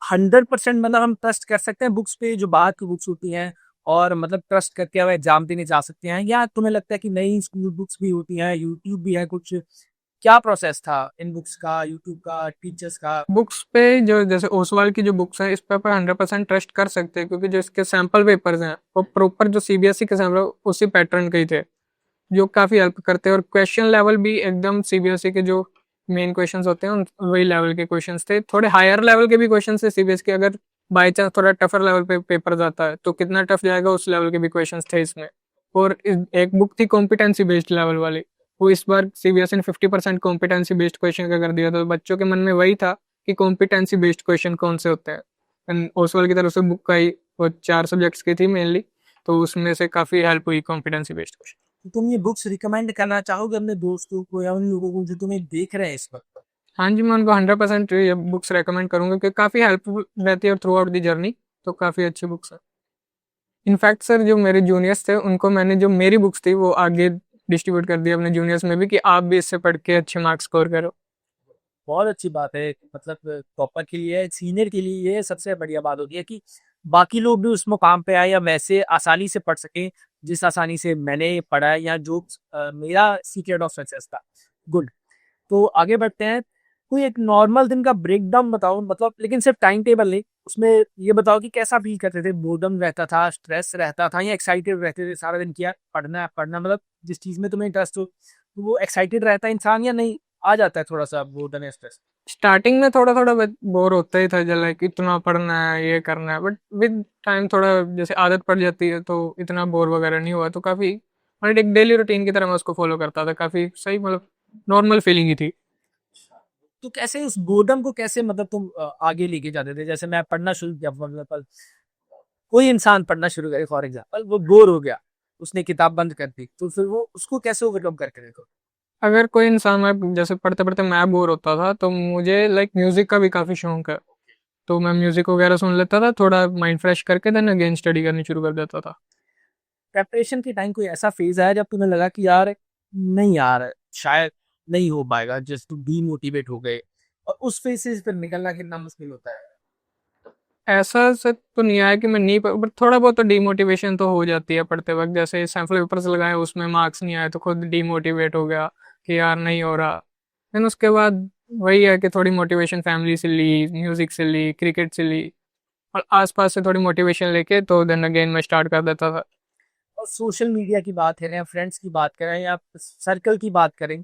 100% मतलब हम ट्रस्ट कर सकते हैं बुक्स पे, जो बाहर की बुक्स होती हैं, और मतलब ट्रस्ट करके हम एग्जाम देने जा सकते हैं, या तुम्हें लगता है कि नई स्कूल बुक्स भी होती हैं, यूट्यूब भी है कुछ? क्या प्रोसेस था इन बुक्स का, यूट्यूब का, टीचर्स का? बुक्स पे जो जैसे ओसवाल की जो बुक्स हैं, इस पे अपन 100% ट्रस्ट कर सकते हैं, क्योंकि जो इसके सैम्पल पेपर्स हैं वो प्रॉपर जो सीबीएसई के सैम्पल उसी पैटर्न के ही थे, जो काफ़ी हेल्प करते हैं। और क्वेश्चन लेवल भी एकदम सीबीएसई के जो मेन क्वेश्चंस होते हैं वही लेवल के क्वेश्चंस थे। थोड़े हायर लेवल के भी क्वेश्चंस थे सीबीएसई के, अगर बाई चांस थोड़ा टफर लेवल पे पेपर जाता है तो कितना टफ जाएगा उस लेवल के भी क्वेश्चंस थे इसमें। और एक बुक थी कॉम्पिटेंसी बेस्ड लेवल वाली, वो इस बार सीबीएसई ने 50% कॉम्पिटेंसी बेस्ड क्वेश्चन का कर दिया, तो बच्चों के मन में वही था कि कॉम्पिटेंसी बेस्ड क्वेश्चन कौन से होते हैं। ओसवाल की तरफ से बुक का ही वो 4 सब्जेक्ट्स की थी मेनली, तो उसमें से काफ़ी हेल्प हुई कॉम्पिटेंसी बेस्ड क्वेश्चन। तो तुम ये बुक्स रिकमेंड करना चाहोगे अपने दोस्तों को, या उन लोगों को जो तुम्हें देख रहे हैं इस वक्त? हाँ जी, मैं उनको 100% ये बुक्स रेकमेंड करूंगा, क्योंकि काफ़ी हेल्पफुल रहती है और थ्रू आउट दी जर्नी, तो काफ़ी अच्छी बुक्स है। इनफैक्ट सर जो मेरे जूनियर्स थे उनको मैंने जो मेरी बुक्स थी वो आगे डिस्ट्रीब्यूट कर दिया अपने जूनियर्स में भी कि आप भी इससे पढ़ के अच्छे मार्क्स स्कोर करो। बहुत अच्छी बात है, मतलब टॉपर के लिए, सीनियर के लिए ये सबसे बढ़िया बात होती है कि बाकी लोग भी उस मुकाम पे आए या वैसे आसानी से पढ़ सकें जिस आसानी से मैंने पढ़ा है, या जो मेरा सीक्रेट ऑफ सक्सेस था। गुड। तो आगे बढ़ते हैं। कोई एक नॉर्मल दिन का ब्रेकडाउन बताओ, मतलब लेकिन सिर्फ टाइम टेबल नहीं, उसमें ये बताओ कि कैसा फील करते थे, बोर्डम रहता था, स्ट्रेस रहता था, या एक्साइटेड रहते थे सारा दिन, किया पढ़ना है पढ़ना, मतलब जिस चीज़ में तुम्हें इंटरेस्ट हो तो वो एक्साइटेड रहता है इंसान, या नहीं आ जाता है थोड़ा सा बोर्डम या स्ट्रेस? स्टार्टिंग में थोड़ा थोड़ा बोर होता ही था, जो लाइक इतना पढ़ना है ये करना है, बट विद टाइम थोड़ा जैसे आदत पड़ जाती है तो इतना बोर वगैरह नहीं हुआ। तो काफ़ी मतलब एक डेली रूटीन की तरह मैं उसको फॉलो करता था, काफ़ी सही, मतलब नॉर्मल फीलिंग ही थी। तो कैसे उस बोर्डम को कैसे, मतलब तुम आगे लेके जाते थे? जैसे मैं पढ़ना शुरू किया फॉर एग्जाम्पल, कोई इंसान पढ़ना शुरू करे फॉर एग्जाम्पल, वो बोर हो गया, उसने किताब बंद कर दी, तो फिर वो उसको कैसे ओवरकम करके देखो? अगर कोई इंसान, मैं जैसे पढ़ते पढ़ते मैं बोर होता था तो मुझे लाइक म्यूज़िक का भी काफ़ी शौक है, तो मैं म्यूज़िक वगैरह सुन लेता था, थोड़ा माइंड फ्रेश करके देन अगेन स्टडी करनी शुरू कर देता था। प्रेपरेशन के टाइम कोई ऐसा फेज आया जब तुम्हें लगा कि यार नहीं यार शायद नहीं हो पाएगा, जस्ट तुम डीमोटिवेट हो गए, और उस फेज से फिर निकलना कितना मुश्किल होता है? ऐसा से तो नहीं आया कि मैं नहीं बट थोड़ा बहुत तो डीमोटिवेशन तो हो जाती है पढ़ते वक्त, जैसे सैम्पल पेपर्स लगाए उसमें मार्क्स नहीं आए तो खुद डीमोटिवेट हो गया कि यार नहीं हो रहा। देन उसके बाद वही है कि थोड़ी मोटिवेशन फैमिली से ली, म्यूजिक से ली, क्रिकेट से ली, और आसपास से थोड़ी मोटिवेशन लेके तो देन अगेन मैं स्टार्ट कर देता था। और सोशल मीडिया की बात करें या फ्रेंड्स की बात करें या सर्कल की बात करें,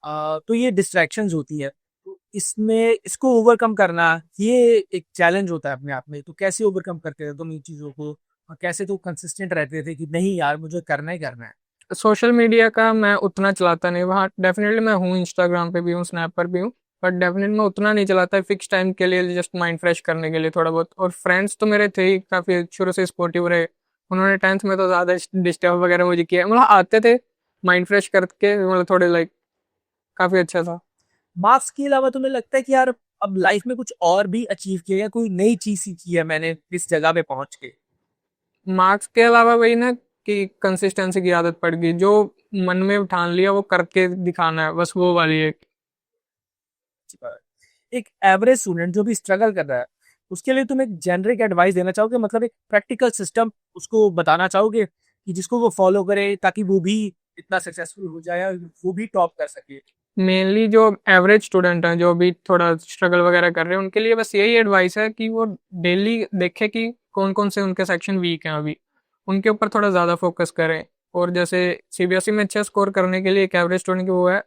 तो ये डिस्ट्रैक्शंस होती है, तो इसमें इसको ओवरकम करना ये एक चैलेंज होता है अपने आप में। तो कैसे ओवरकम करते थे तुम इन चीज़ों को, और कैसे तो कंसिस्टेंट रहते थे कि नहीं यार मुझे करना ही करना है? सोशल मीडिया का मैं उतना चलाता नहीं, वहाँ डेफिनेटली मैं हूँ, इंस्टाग्राम पे भी हूँ, स्नैप पर भी हूँ, बट डेफिनेटली मैं उतना नहीं चलाता, फिक्स टाइम के लिए जस्ट माइंड फ्रेश करने के लिए थोड़ा बहुत। और फ्रेंड्स तो मेरे थे ही, काफ़ी शुरू से सपोर्टिव रहे, उन्होंने 10th में तो ज़्यादा डिस्टर्ब वगैरह मुझे किया, मतलब आते थे माइंड फ्रेश करके, मतलब थोड़े लाइक काफ़ी अच्छा था। मार्क्स के अलावा तुम्हें लगता है कि यार अब लाइफ में कुछ और भी अचीव किया, या कोई नई चीज़ सीखी है मैंने इस जगह पे पहुंच के? मार्क्स के अलावा वही ना कि कंसिस्टेंसी की आदत पड़ गई, जो मन में ठान लिया वो करके दिखाना है, बस वो वाली एक। एक एवरेज स्टूडेंट जो भी स्ट्रगल कर रहा है, उसके लिए तुम एक जेनरिक एडवाइस देना चाहोगे, मतलब एक प्रैक्टिकल सिस्टम उसको बताना चाहोगे कि जिसको वो फॉलो करे ताकि वो भी इतना सक्सेसफुल हो जाए और वो भी टॉप कर सके? मेनली जो एवरेज स्टूडेंट हैं, जो भी थोड़ा स्ट्रगल वगैरह कर रहे हैं, उनके लिए बस यही एडवाइस है कि वो डेली देखे कि कौन कौन से उनके सेक्शन वीक हैं अभी, उनके ऊपर थोड़ा ज़्यादा फोकस करें। और जैसे सीबीएसई में अच्छा स्कोर करने के लिए एक एवरेज स्टूडेंट की वो है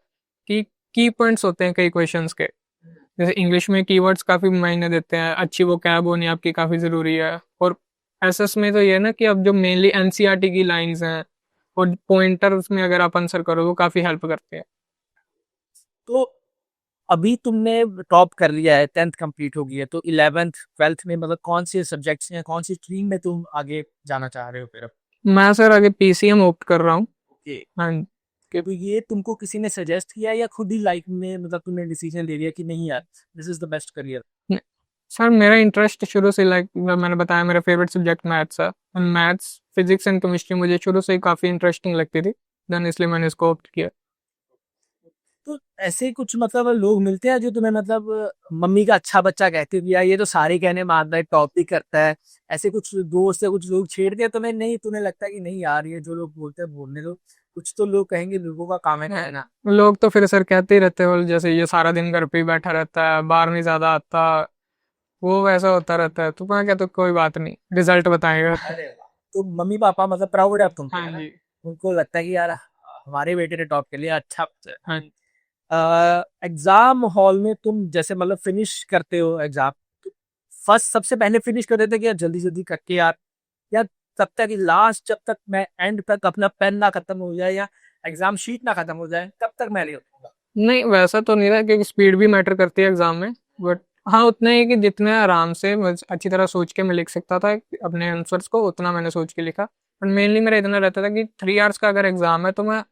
कि की पॉइंट्स होते हैं कई क्वेश्चंस के, जैसे इंग्लिश में कीवर्ड्स काफ़ी मायने देते हैं, अच्छी वो कैब होनी आपकी काफ़ी ज़रूरी है। और एसएस में तो ये है ना कि अब जो मेनली एनसीईआरटी की लाइंस हैं और पॉइंटर उसमें अगर आप आंसर करो वो काफ़ी हेल्प करते हैं। तो अभी तुमने टॉप कर लिया है, 10th कंप्लीट हो गई है, तो 11th 12th में मतलब कौन से सब्जेक्ट्स हैं, कौन सी स्ट्रीम में तुम आगे जाना चाह रहे हो फिर अब? मैं सर आगे पीसीएम ऑप्ट कर रहा हूँ। ओके। हाँ। तो ये तुमको किसी ने सजेस्ट किया या खुद ही लाइफ में मतलब तुमने डिसीजन ले लिया कि नहीं यार this is the best career? न- सर मेरा इंटरेस्ट शुरू से लाइक मैंने बताया मेरा फेवरेट सब्जेक्ट मैथ्स है, मैथ्स फिजिक्स एंड केमिस्ट्री मुझे शुरू से ही काफ़ी इंटरेस्टिंग लगती थी, देन इसलिए मैंने इसको ऑप्ट किया। तो ऐसे कुछ मतलब लोग मिलते हैं जो तुम्हें मतलब मम्मी का अच्छा बच्चा कहते हैं, या ये तो सारे कहने मानता है, टॉप ही करता है, ऐसे कुछ दोस्त या कुछ लोग छेड़ते हैं तुम्हें, नहीं तुम्हें लगता है कि नहीं यार ये जो लोग बोलते हैं बोलने दो, कुछ तो लोग कहेंगे, लोगों का काम है कहना? लोग तो फिर सर कहते ही रहते हैं, जैसे ये सारा दिन घर पे ही बैठा रहता है, बाहर नहीं ज़्यादा आता, वो वैसा होता रहता है, तो मैं कहता कोई बात नहीं, रिजल्ट बताएगा। अरे वाह। तो मम्मी पापा मतलब प्राउड है अब तुम पे, हाँ है ना? जी। उनको लगता है कि यार हमारे बेटे ने टॉप कर लिया, अच्छा बच्चा हाँ। है। एग्जाम हॉल में तुम जैसे मतलब फिनिश करते हो एग्जाम, तो फर्स्ट सबसे पहले फिनिश कर देते कि यार जल्दी जल्दी करके यार, या तब तक लास्ट जब तक मैं एंड तक अपना पेन ना खत्म हो जाए या एग्जाम शीट ना खत्म हो जाए तब तक मैं नहीं उठूंगा? नहीं वैसा तो नहीं रहा, क्योंकि स्पीड भी मैटर करती है एग्जाम में, बट हाँ उतना ही कि जितने आराम से बस अच्छी तरह सोच के मैं लिख सकता था अपने आंसर्स को, उतना मैंने सोच के लिखा। बट मेनली मेरा इतना रहता था कि 3 आवर्स का अगर एग्जाम है तो मैं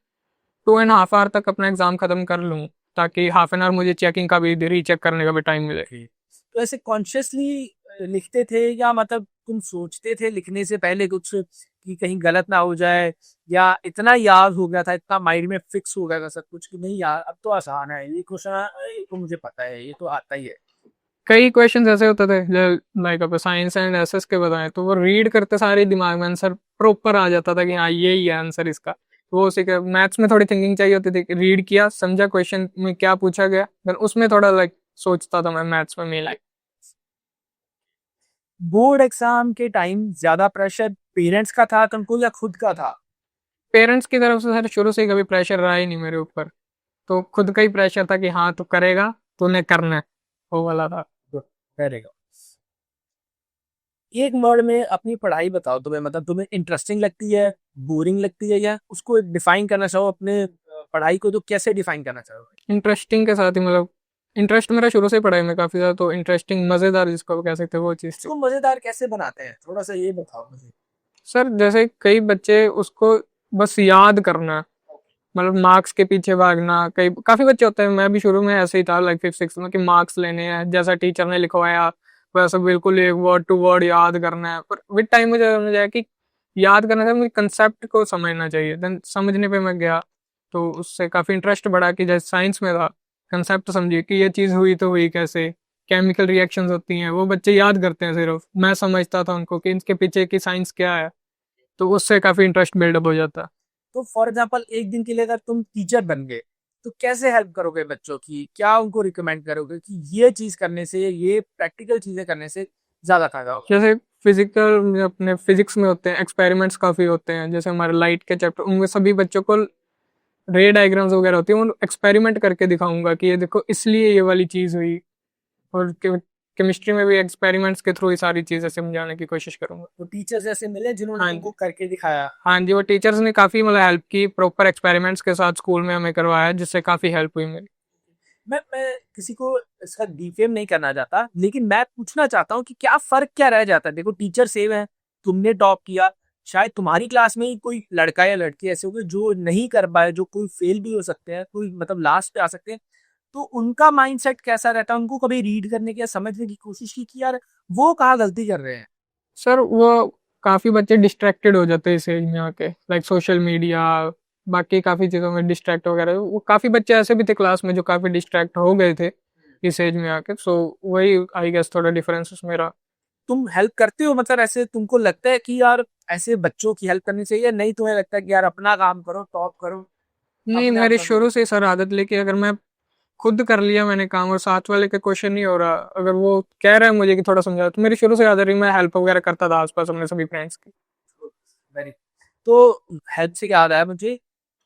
2.5 आवर तक अपना एग्जाम खत्म कर लूँ, ताकि हाफ एन आवर मुझे चेकिंग का भी, रीचेक करने का भी टाइम मिले। Okay. तो ऐसे कॉन्शियसली लिखते थे या मतलब तुम सोचते थे लिखने से पहले कुछ कि कहीं गलत ना हो जाए, या इतना याद हो गया था, इतना माइंड में फिक्स हो गया था सब कुछ कि नहीं यार अब तो आसान है ये क्वेश्चन, ये तो मुझे पता है, ये तो आता ही है? कई क्वेश्चंस ऐसे होते थे लाइक अब साइंस एंड एसएस के बताएं तो वो रीड करते सारे दिमाग में आंसर प्रॉपर आ जाता था कि हाँ यही है आंसर इसका। तो वो उसी के मैथ्स में थोड़ी थिंकिंग चाहिए होती थी, रीड किया समझा क्वेश्चन में क्या पूछा गया, देन उसमें थोड़ा लाइक सोचता था मैं मैथ्स में मेनली। बोर्ड एग्जाम के टाइम ज्यादा प्रेशर पेरेंट्स का था तुमको या खुद का था? पेरेंट्स की तरफ से सर शुरू से ही कभी प्रेशर रहा ही नहीं मेरे ऊपर, तो खुद का ही प्रेशर था कि हाँ तू करेगा, तूने करना है, वो वाला था। Very good. एक वर्ड में अपनी पढ़ाई बताओ, तुम्हें मतलब तुम्हें इंटरेस्टिंग लगती है, बोरिंग लगती है, या उसको डिफाइन करना चाहो अपने पढ़ाई को, तो कैसे डिफाइन करना चाहोगे? इंटरेस्टिंग के साथ ही मतलब इंटरेस्ट मेरा शुरू से ही पढ़ाई में काफी ज्यादा, तो इंटरेस्टिंग मजेदार जिसको कह सकते हैं वो चीज थी। इसको मजेदार कैसे बनाते हैं, थोड़ा सा ये बताओ मुझे। सर जैसे कई बच्चे उसको बस याद करना, मतलब मार्क्स के पीछे भागना, कई काफी बच्चे होते हैं, मैं भी शुरू में ऐसे ही था लाइक फिफ्थ सिक्स में कि मार्क्स लेने हैं, जैसा टीचर ने लिखवाया वैसा बिल्कुल एक वर्ड टू वर्ड याद करना है। पर विद टाइम मुझे समझ आया कि याद करने से मुझे कंसेप्ट को समझना चाहिए, देन समझने पे मैं गया, तो उससे काफी इंटरेस्ट बढ़ा कि जैसे साइंस में था कंसेप्ट समझिए कि ये चीज हुई तो हुई कैसे, केमिकल रिएक्शंस होती हैं, वो बच्चे याद करते हैं सिर्फ, मैं समझता था उनको कि इनके पीछे की साइंस क्या है, तो उससे काफी इंटरेस्ट बिल्डअप हो जाता है। तो फॉर एग्जाम्पल एक दिन के लिए अगर तुम टीचर बन गए, तो कैसे हेल्प करोगे बच्चों की, क्या उनको रिकमेंड करोगे कि ये चीज करने से, ये प्रैक्टिकल चीजें करने से ज्यादा फायदा होगा? जैसे फिजिकल अपने फिजिक्स में होते हैं एक्सपेरिमेंट्स काफी होते हैं, जैसे हमारे लाइट के चैप्टर उनमें सभी बच्चों को रे डायग्राम्स वगैरह होती है, वो एक्सपेरिमेंट करके दिखाऊंगा कि ये देखो इसलिए ये वाली चीज हुई। और केमिस्ट्री में भी एक्सपेरिमेंट्स के थ्रू ही सारी चीजें समझाने की कोशिश करूंगा। तो टीचर्स ऐसे मिले जिन्होंने हाँ तुमको जी। करके दिखाया? हाँ जी, वो टीचर्स ने काफी मतलब हेल्प की, प्रॉपर एक्सपेरिमेंट्स के साथ स्कूल में हमें करवाया जिससे काफी हेल्प हुई मेरी। मैं किसी को इसका डिफेम नहीं करना चाहता, लेकिन मैं पूछना चाहता हूँ कि क्या फर्क क्या रह जाता है? देखो टीचर सेम है, तुमने टॉप किया, शायद तुम्हारी क्लास में ही कोई लड़का या लड़की ऐसे होंगे जो नहीं कर पाए, जो कोई फेल भी हो सकते हैं, कोई मतलब लास्ट पे आ सकते हैं, तो उनका माइंडसेट कैसा रहता है? उनको कभी रीड करने की या समझने की कोशिश की कि यार वो कहाँ गलती कर रहे हैं? सर वो काफी बच्चे डिस्ट्रैक्टेड हो जाते हैं इस एज में आके, लाइक सोशल मीडिया बाकी काफी चीजों में डिस्ट्रैक्ट वगैरह, वो काफी बच्चे ऐसे भी थे क्लास में जो काफी डिस्ट्रैक्ट हो गए थे इस एज में आके, सो वही आई गेस थोड़ा डिफरेंस उसमें रहा। तुम हेल्प करते हो, मतलब ऐसे तुमको लगता है कि यार ऐसे बच्चों की हेल्प करनी चाहिए, नहीं तुम्हें लगता है कि यार अपना काम करो, टॉप करो, नहीं, अपने आप मेरी कर लो? शुरू से ही सर आदत लेके अगर मैं खुद कर लिया मैंने काम और साथ वाले का क्वेश्चन नहीं हो रहा, अगर वो कह रहा है मुझे कि थोड़ा समझा, तो मेरी शुरू से आदत रही, मैं हेल्प वगैरह करता था आसपास अपने सभी फ्रेंड्स की। वेरी। तो हेल्प से क्या याद आया मुझे,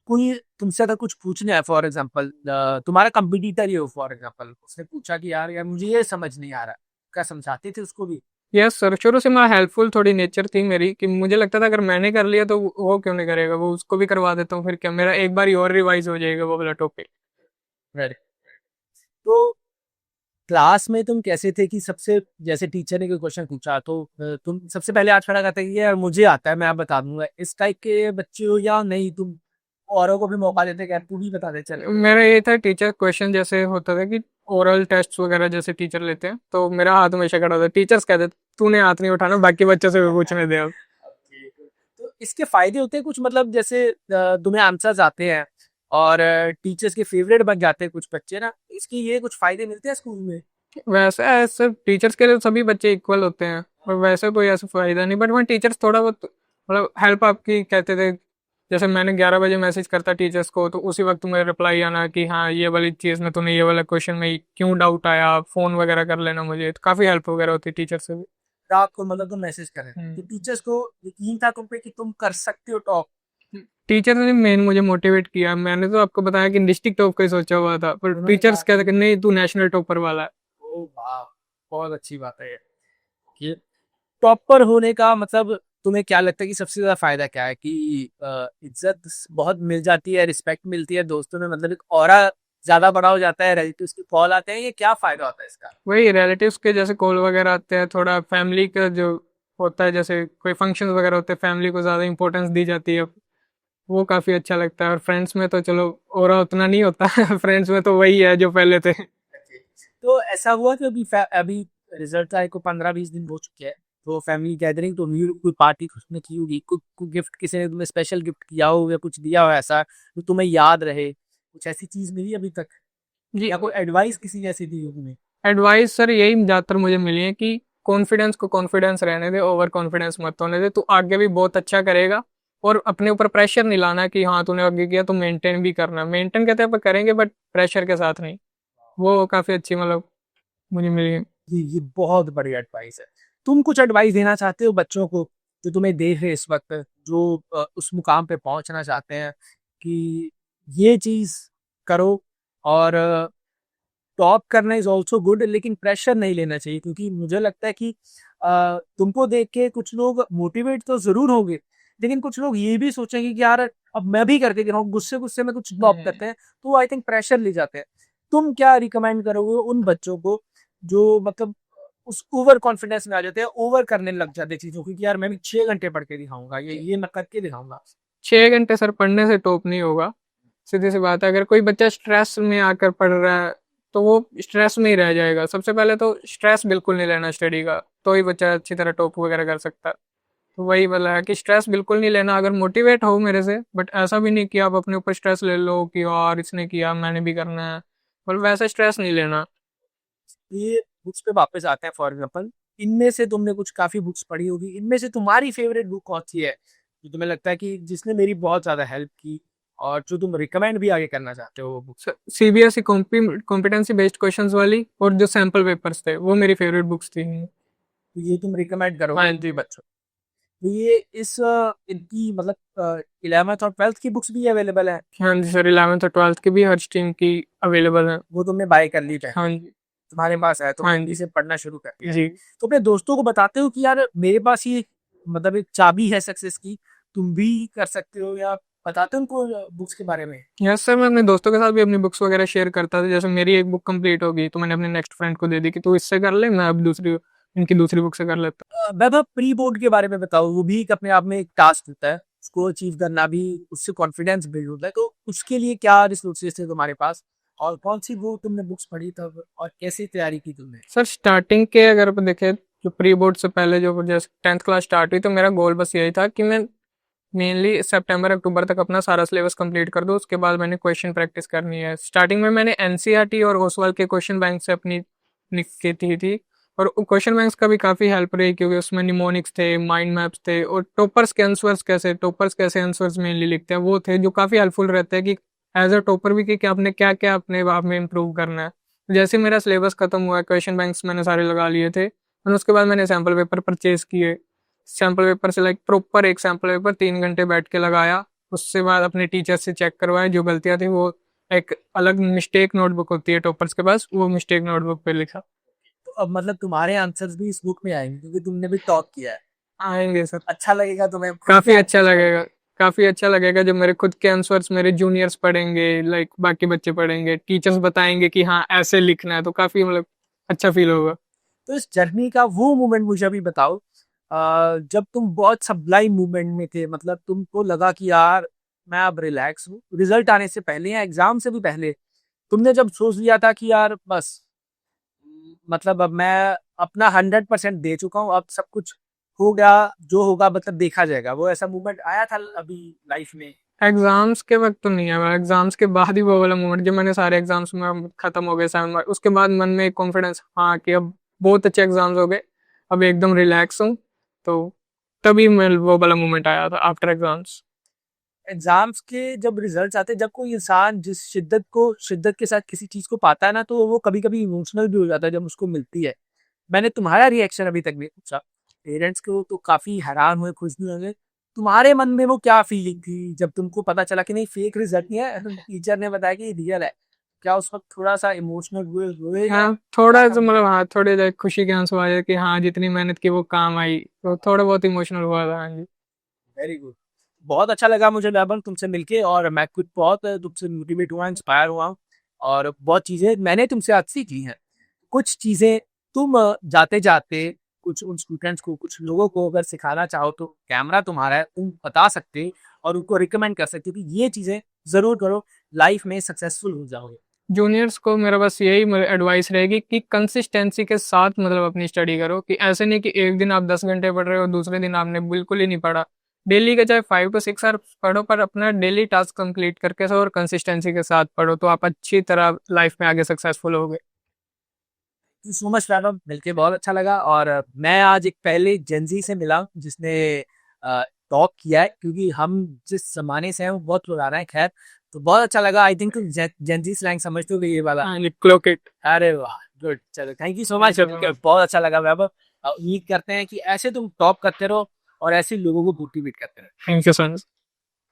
कोई तुमसे अगर कुछ पूछना है, फॉर एग्जांपल तुम्हारा कंपटीटर ही हो, फॉर एग्जांपल उसने पूछा कि यार यार मुझे ये समझ नहीं आ रहा, क्या समझाते थे उसको भी? यस सर, शुरू से मैं हेल्पफुल थोड़ी नेचर थी मेरी कि मुझे लगता था अगर मैंने कर लिया तो वो क्यों नहीं करेगा, वो उसको भी करवा देता हूँ, फिर क्या मेरा एक बार ही और रिवाइज हो जाएगा वो वाला टॉपिक। वेरी। तो क्लास में तुम कैसे थे कि सबसे, जैसे टीचर ने कोई क्वेश्चन पूछा तो तुम सबसे पहले हाथ खड़ा करते कि यार मुझे आता है, मैं आप बता दूंगा, इस टाइप के बच्चे हो, या नहीं तुम औरों को भी मौका देते कि यार तू भी बता दे चल? मेरा ये था टीचर क्वेश्चन जैसे होता था कि ओरल टेस्ट वगैरह जैसे टीचर लेते हैं, तो मेरा हाथ हमेशा खड़ा होता, टीचर्स कहते तूने हाथ नहीं उठाना, बाकी बच्चों से भी पूछने दे अब। तो इसके फायदे होते हैं कुछ, मतलब जैसे तुम्हें आंसर्स आते हैं और टीचर्स के फेवरेट बन जाते हैं कुछ बच्चे ना, इसके ये कुछ फायदे मिलते हैं स्कूल में? वैसे ऐसे टीचर्स के लिए सभी बच्चे इक्वल होते हैं, और वैसे कोई ऐसा फायदा नहीं, बट वहाँ टीचर्स थोड़ा बहुत मतलब हेल्प आपकी कहते थे, जैसे मैंने 11 बजे मैसेज करता टीचर्स को तो उसी वक्त मुझे रिप्लाई आना कि हाँ ये वाली चीज़ में तूने ये वाला क्वेश्चन में क्यों डाउट आया, फोन वगैरह कर लेना मुझे, तो काफ़ी हेल्प वगैरह होती है टीचर से भी। रात को मतलब तुम मैसेज करें हम्म। कि टीचर्स को यकीन था तुम पे कि तुम कर सकते हो टॉप? टीचर ने मेन मुझे मोटिवेट किया, मैंने तो आपको बताया कि डिस्ट्रिक्ट टॉप का ही सोचा हुआ था, पर उन्होंने कहा टीचर्स कहते कि कि नहीं तू नेशनल टॉपर वाला है। ओ वाह, बहुत अच्छी बात है ये। टॉपर होने का मतलब तुम्हें क्या लगता है कि सबसे ज्यादा फायदा क्या है? कि इज्जत बहुत मिल जाती है, रिस्पेक्ट मिलती है दोस्तों में, मतलब एक ऑरा ज्यादा बड़ा हो जाता है, रिलेटिव्स के कॉल आते हैं, ये क्या फायदा होता है इसका? वही रिलेटिव्स के जैसे कॉल वगैरह आते हैं, थोड़ा फैमिली का जो होता है, जैसे कोई फंक्शन वगैरह होते हैं फैमिली को ज़्यादा इंपॉर्टेंस दी जाती है, वो काफ़ी अच्छा लगता है। और फ्रेंड्स में तो चलो और उतना नहीं होता फ्रेंड्स में तो वही है जो पहले थे। तो ऐसा हुआ कि अभी अभी रिजल्ट आए को 15-20 दिन हो चुके हैं, तो फैमिली गैदरिंग तो हुई, कोई पार्टी उसने की होगी, कोई गिफ्ट किसी ने तुम्हें स्पेशल गिफ्ट किया हो या कुछ दिया हो ऐसा जो तुम्हें याद रहे, कुछ ऐसी चीज मिली अभी तक, जी, या कोई एडवाइस किसी ने ऐसी दी हो तुम्हें? एडवाइस सर यही ज़्यादातर मुझे मिली है कि कॉन्फिडेंस को कॉन्फिडेंस रहने दे, ओवर कॉन्फिडेंस मत होने दे, तो आगे भी बहुत अच्छा करेगा। और अपने ऊपर प्रेशर नहीं लाना कि हाँ तूने आगे किया तो मेंटेन भी करना, मेंटेन कहते हैं पर करेंगे बट प्रेशर के साथ नहीं। वो काफ़ी अच्छी मतलब मुझे मिली है। जी, ये बहुत बढ़िया एडवाइस है। तुम कुछ एडवाइस देना चाहते हो बच्चों को जो तुम्हें देख रहे हैं इस वक्त, जो उस मुकाम पे पहुंचना चाहते हैं कि ये चीज करो, और टॉप करना इज ऑल्सो गुड, लेकिन प्रेशर नहीं लेना चाहिए, क्योंकि मुझे लगता है कि तुमको देख के कुछ लोग मोटिवेट तो जरूर होंगे, लेकिन कुछ लोग ये भी सोचेंगे कि यार अब मैं भी करके दिखाऊं, गुस्से गुस्से में कुछ टॉप करते हैं, तो आई थिंक प्रेशर ले जाते हैं। तुम क्या रिकमेंड करोगे उन बच्चों को जो मतलब उस ओवर कॉन्फिडेंस में आ जाते हैं, ओवर करने लग जाते हैं चीजों की, कि यार मैं भी 6 घंटे पढ़ के दिखाऊंगा, ये मैं करके दिखाऊंगा? 6 घंटे सर पढ़ने से टॉप नहीं होगा, सीधी सी बात है। अगर कोई बच्चा स्ट्रेस में आकर पढ़ रहा है तो वो स्ट्रेस में ही रह जाएगा। सबसे पहले तो स्ट्रेस बिल्कुल नहीं लेना स्टडी का, तो ही बच्चा अच्छी तरह टॉप वगैरह कर सकता है। तो वही बोला है कि स्ट्रेस बिल्कुल नहीं लेना, अगर मोटिवेट हो मेरे से, बट ऐसा भी नहीं कि आप अपने ऊपर स्ट्रेस ले लो कि यार इसने किया मैंने भी करना है, मतलब वैसा स्ट्रेस नहीं लेना। ये बुक्स पे वापस आते हैं, फॉर एग्जाम्पल इनमें से तुमने कुछ काफी बुक्स पढ़ी होगी, इनमें से तुम्हारी फेवरेट बुक कौन सी है जो तुम्हें लगता है कि जिसने मेरी बहुत ज्यादा हेल्प की, और जो तुम रिकमेंड भी आगे करना चाहते हो वो book? CBSE competency based questions वाली और जो सैम्पल पेपर्स थे वो मेरी फेवरेट बुक्स थी। तो ये तुम रिकमेंड हाँ करोगे जी। बच्चों? तो ये इस इनकी मतलब 11th और 12th की बुक्स भी अवेलेबल है? हाँ जी सर, 11th और 12th की भी हर स्ट्रीम की अवेलेबल है। वो तुमने बाय कर ली है, हाँ जी। तुम्हारे पास है, हाँ तुमने जी। इसे पढ़ना शुरू कर दिया है? जी। तो अपने दोस्तों को बताते हो कि यार मेरे पास ये मतलब एक चाबी है सक्सेस की, तुम भी कर सकते हो, या बताते हो उनको बुक्स के बारे में? यस सर, मैं अपने दोस्तों के साथ भी अपनी बुक्स वगैरह शेयर करता था। जैसे मेरी एक बुक कंप्लीट होगी तो मैंने अपने नेक्स्ट फ्रेंड को दे दी कि तू इससे कर ले, मैं अब दूसरी इनकी दूसरी बुक से कर लेता वैभव, प्री बोर्ड के बारे में बताओ, वो भी एक अपने आप में एक टास्क होता है, उसको अचीव करना भी, उससे कॉन्फिडेंस बिल्ड होता है, तो उसके लिए क्या रिसोर्सेज थे तुम्हारे पास, और कौन सी वो तुमने बुक्स पढ़ी तब, और कैसी तैयारी की तुमने? हूँ। सर स्टार्टिंग के अगर अपन देखें, जो प्री बोर्ड से पहले जो जैसे 10th क्लास स्टार्ट हुई तो मेरा गोल बस यही था कि मैं मेनली सितंबर अक्टूबर तक अपना सारा सिलेबस कंप्लीट कर दूं। उसके बाद मैंने क्वेश्चन प्रैक्टिस करनी है। स्टार्टिंग में मैंने एनसीईआरटी और ओसवाल के क्वेश्चन बैंक से अपनी की थी। और क्वेश्चन बैंक्स का भी काफ़ी हेल्प रही क्योंकि उसमें निमोनिक्स थे, माइंड मैप्स थे, और टॉपर्स कैसे आंसर्स मेनली लिखते हैं वो थे, जो काफ़ी हेल्पफुल रहते हैं कि एज अ टॉपर भी कि आपने क्या क्या अपने आप में इम्प्रूव करना है। तो जैसे मेरा सिलेबस खत्म हुआ, क्वेश्चन बैंक्स मैंने सारे लगा लिए थे, और उसके बाद मैंने सैम्पल पेपर परचेज किए। सैम्पल पेपर से लाइक प्रॉपर एक सैम्पल पेपर 3 घंटे बैठ के लगाया। उससे बाद अपने टीचर से चेक करवाया, जो गलतियां थी वो एक अलग मिस्टेक नोटबुक होती है टॉपर्स के पास, वो मिस्टेक नोटबुक पे लिखा। तो अब मतलब तुम्हारे आंसर्स भी इस बुक में आएंगे क्योंकि तुमने भी टॉप किया है? आएंगे सर। अच्छा लगेगा तुम्हें खुद के काफी अच्छा आंसर्स पढ़ लगेगा। के? काफी अच्छा लगेगा जब मेरे खुद के आंसर्स मेरे जूनियर्स पढ़ेंगे, लाइक बाकी बच्चे पढ़ेंगे, टीचर्स बताएंगे कि हाँ ऐसे लिखना है, तो काफी मतलब अच्छा फील होगा। तो इस जर्नी का वो मोमेंट मुझे अभी बताओ, जब तुम बहुत सबलाइम मूवमेंट में थे, मतलब तुमको लगा कि यार मैं अब रिलैक्स हूँ, रिजल्ट आने से पहले या एग्जाम से भी पहले तुमने जब सोच लिया था कि यार बस, मतलब अब मैं अपना 100% दे चुका हूँ, अब सब कुछ हो गया, जो होगा मतलब देखा जाएगा, वो ऐसा मूवमेंट आया था अभी लाइफ में? एग्जाम्स के वक्त तो नहीं है, एग्जाम्स के बाद ही वो वाला मोमेंट जब मैंने सारे एग्जाम्स में खत्म हो गए 7 मार्क, उसके बाद मन में एक कॉन्फिडेंस, हाँ कि अब बहुत अच्छे एग्जाम्स हो गए, अब एकदम रिलैक्स हूँ। तो तभी मैं वो वाला मोमेंट आया था आफ्टर एग्जाम्स। एग्जाम्स के जब रिजल्ट्स आते हैं, जब कोई इंसान जिस शिद्दत के साथ किसी चीज को पाता है ना, तो वो कभी कभी इमोशनल भी हो जाता है जब उसको मिलती है। मैंने तुम्हारा रिएक्शन अभी तक नहीं पूछा, पेरेंट्स को तो काफी हैरान हुए, खुश भी होंगे, तुम्हारे मन में वो क्या फीलिंग थी जब तुमको पता चला कि नहीं फेक रिजल्ट नहीं है, टीचर ने बताया कि रियल है? क्या उस वक्त थोड़ा सा इमोशनल हुए हुए या हाँ क्या थोड़ा था? तो मतलब, हाँ थोड़े जो खुशी के आंसू आए कि हाँ जितनी मेहनत की वो काम आई, तो थोड़ा बहुत इमोशनल हुआ था। हाँ जी। Very good. बहुत अच्छा लगा मुझे वैभव तुमसे मिलके, और मैं खुद बहुत तुमसे मोटिवेट हुआ, इंस्पायर हुआ हूँ, और बहुत चीजें मैंने तुमसे आज सीखी हैं। कुछ चीजें तुम जाते जाते कुछ उन स्टूडेंट्स को, कुछ लोगों को अगर सिखाना चाहो तो कैमरा तुम्हारा है, तुम बता सकते और उनको रिकमेंड कर सकते हो कि ये चीजें जरूर करो, लाइफ में सक्सेसफुल हो जाओगे। जूनियर्स को मेरा बस यही एडवाइस रहेगी कि कंसिस्टेंसी के साथ मतलब अपनी स्टडी करो, कि ऐसे नहीं कि एक दिन आप 10 घंटे पढ़ रहे हो, दूसरे दिन आपने बिल्कुल ही नहीं पढ़ा। डेली के चाहे 5 to 6 आवर्स पढ़ो, पर अपना डेली टास्क कंप्लीट करके सो और कंसिस्टेंसी के साथ पढ़ो, तो आप अच्छी तरह लाइफ में आगे सक्सेसफुल होगे। सो मच वैभव, मिलके बहुत अच्छा लगा। और मैं आज एक पहले जेंजी से मिला हूं जिसने टॉक किया है, क्योंकि हम जिस जमाने से हैं वो बहुत पुराना है। खैर, तो बहुत अच्छा लगा। आई थिंक तुम जेंजी स्लैंग समझते हो ये वाला। Clock it. अरे वाह, गुड। चलो, थैंक यू सो मच, बहुत अच्छा लगा वैभव। उम्मीद करते हैं कि ऐसे तुम टॉप करते रहो और ऐसे लोगों को मोटिवेट करते रहो। Thank you so much.